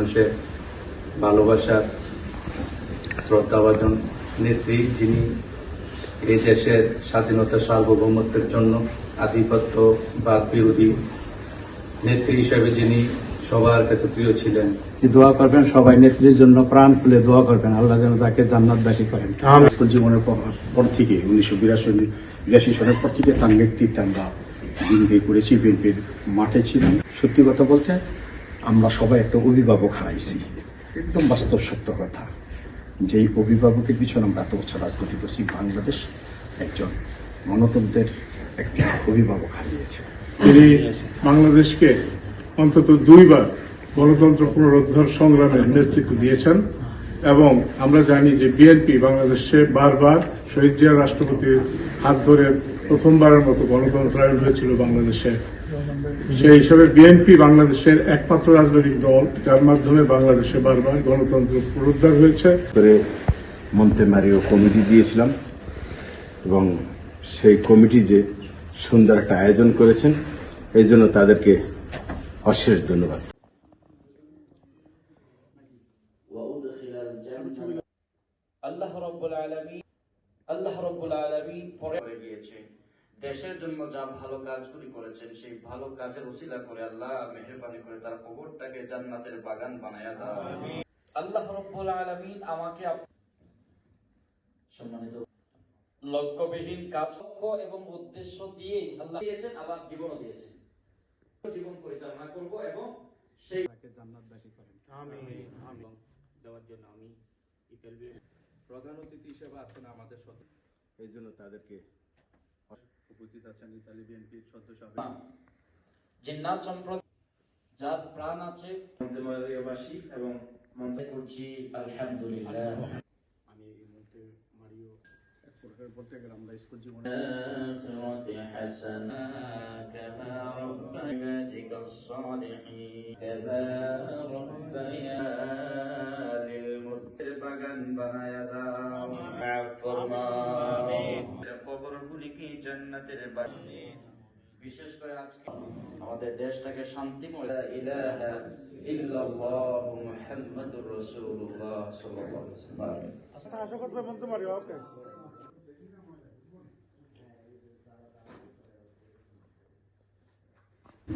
মানুষের ভালোবাসার শ্রদ্ধাভাজন নেত্রী, যিনি এই দেশের স্বাধীনতা সার্বভৌমত্বের জন্য আধিপত্যবাদ বিরোধী নেত্রী হিসেবে যিনি সবার কাছে প্রিয় ছিলেন। দোয়া করবেন সবাই, নেত্রীর জন্য প্রাণ খুলে দোয়া করবেন, আল্লাহ যেন তাকে জান্নাতবাসী করেন। স্কুল জীবনের পর থেকে 1982 সালের পর থেকে তার নেতৃত্বে আমরা বিএনপি করেছি, বিএনপির মাঠে ছিলাম। সত্যি কথা বলতে আমরা সবাই একটা অভিভাবক হারাইছি, একদম বাস্তব সত্য কথা। যেই অভিভাবকের পিছনে আমরা এত বছর রাজনীতি করছি, বাংলাদেশ একজন গণতন্ত্রের একটা অভিভাবক হারিয়েছে। তিনি বাংলাদেশকে অন্তত দুইবার গণতন্ত্র পুনরুদ্ধার সংগ্রামে নেতৃত্ব দিয়েছেন এবং আমরা জানি যে বিএনপি বাংলাদেশে বারবার শহীদ জিয়া রাষ্ট্রপতির হাত ধরে প্রথমবারের মতো গণতন্ত্রায়ন হয়েছিল বাংলাদেশে। সেই হিসাবে বিএনপি বাংলাদেশের একমাত্র রাজনৈতিক দল যার মাধ্যমে বাংলাদেশে বারবার গণতন্ত্র পুনরুদ্ধার হয়েছে। মন্তেমারিও কমিটি দিয়েছিলাম এবং সেই কমিটি যে সুন্দর একটা আয়োজন করেছেন, এই জন্য তাদেরকে অশেষ ধন্যবাদ। আল্লাহ রাব্বুল আলামিন পরে গিয়েছে দেশের জন্য যা ভালো কাজগুলি করেছেন, সেই ভালো কাজের ওসিলা করে আল্লাহ মেহেরবানি করে তার কবরটাকে জান্নাতের বাগান বানায়া দাও। আল্লাহ রাব্বুল আলামিন আমাকে সম্মানিত লক্ষ্যবিহীন কাজ এবং উদ্দেশ্য দিয়ে আল্লাহ দিয়েছেন, আবার জীবনও দিয়েছেন। জীবন পরিচালনা করব এবং সেই জান্নাতবাসী করেন। আমিন। আমিন। দেওয়ার জন্য আমি প্রধান অতিথি হিসেবে আছেন আমাদের সাথে, এই জন্য তাদেরকে উপস্থিত আছেন ইতালি বিএনপির সদস্য জিন্নাত সম্প্রদায় যার প্রাণ আছে মন্তেমারিয়াবাসী এবং মন্ত্রে করছি আলহামদুলিল্লাহ। আমি এই মুহূর্তে মারিও এক প্রকার বলতে গেলে আমরা স্কুল জীবনে হাসানা কামা রাব্বায়াকা সালিহিন কামা রাব্বায়া লিল মুত্তাকিন বাগান বানায়া দাও। আমিন। কবরগুলিকে জান্নাতের বাগান, বিশেষ করে আজকে আমাদের দেশটাকে শান্তিময় ইলাহা ইল্লাল্লাহ মুহাম্মাদুর রাসূলুল্লাহ সাল্লাল্লাহু আলাইহি ওয়াসাল্লাম। আশা করবে মন্তেমারিয়া ওকে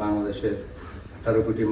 বাংলাদেশের 18 কোটি